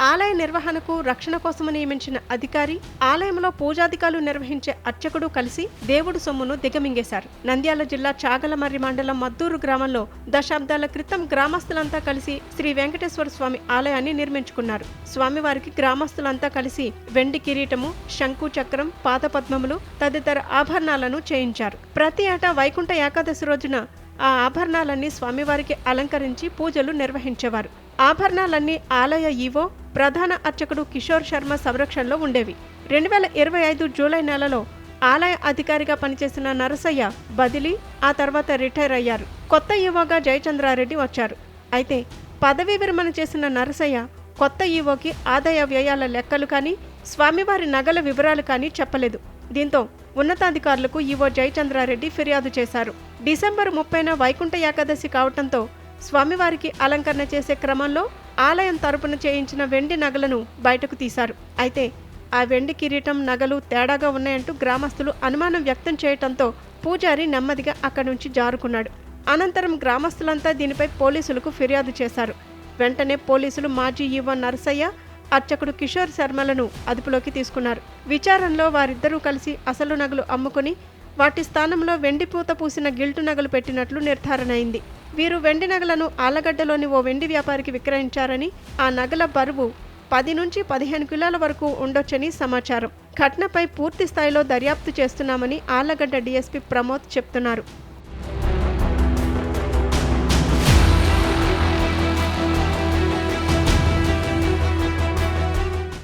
ఆలయ నిర్వహణకు రక్షణ కోసం నియమించిన అధికారి, ఆలయంలో పూజాధికారులు నిర్వహించే అర్చకుడు కలిసి దేవుడు సొమ్మును దిగమింగేశారు. నంద్యాల జిల్లా చాగలమర్రి మండలం మద్దూరు గ్రామంలో దశాబ్దాల క్రితం గ్రామస్తులంతా కలిసి శ్రీ వెంకటేశ్వర స్వామి ఆలయాన్ని నిర్మించుకున్నారు. స్వామివారికి గ్రామస్తులంతా కలిసి వెండి కిరీటము, శంకు చక్రం, పాదపద్మములు తదితర ఆభరణాలను చేయించారు. ప్రతి ఏటా వైకుంఠ ఏకాదశి రోజున ఆ ఆభరణాలన్నీ స్వామివారికి అలంకరించి పూజలు నిర్వహించేవారు. ఆభరణాలన్నీ ఆలయ ఈవో, ప్రధాన అర్చకుడు కిషోర్ శర్మ సంరక్షణలో ఉండేవి. 2025 జూలై నెలలో ఆలయ అధికారిగా పనిచేసిన నరసయ్య బదిలీ, ఆ తర్వాత రిటైర్ అయ్యారు. కొత్త ఈవోగా జయచంద్రారెడ్డి వచ్చారు. అయితే పదవీ విరమణ చేసిన నరసయ్య కొత్త ఈవోకి ఆదాయ వ్యయాల లెక్కలు కానీ, స్వామివారి నగల వివరాలు కానీ చెప్పలేదు. దీంతో ఉన్నతాధికారులకు ఈవో జయచంద్రారెడ్డి ఫిర్యాదు చేశారు. డిసెంబర్ 30న వైకుంఠ ఏకాదశి కావటంతో స్వామివారికి అలంకరణ చేసే క్రమంలో ఆలయం తరపున చేయించిన వెండి నగలను బయటకు తీశారు. అయితే ఆ వెండి కిరీటం, నగలు తేడాగా ఉన్నాయంటూ గ్రామస్తులు అనుమానం వ్యక్తం చేయటంతో పూజారి నెమ్మదిగా అక్కడి నుంచి జారుకున్నాడు. అనంతరం గ్రామస్తులంతా దీనిపై పోలీసులకు ఫిర్యాదు చేశారు. వెంటనే పోలీసులు మాజీ ఈవో నరసయ్య, అర్చకుడు కిషోర్ శర్మలను అదుపులోకి తీసుకున్నారు. విచారణలో వారిద్దరూ కలిసి అసలు నగలు అమ్ముకుని వాటి స్థానంలో వెండి పూత పూసిన గిల్టు నగలు పెట్టినట్లు నిర్ధారణ అయింది. వీరు వెండి నగలను ఆలగడ్డలోని ఓ వెండి వ్యాపారికి విక్రయించారని, ఆ నగల బరువు 10 నుంచి 15 కిలోల వరకు ఉండొచ్చని సమాచారం. ఘటనపై పూర్తి స్థాయిలో దర్యాప్తు చేస్తున్నామని ఆళ్లగడ్డ డీఎస్పీ ప్రమోద్ చెప్తున్నారు.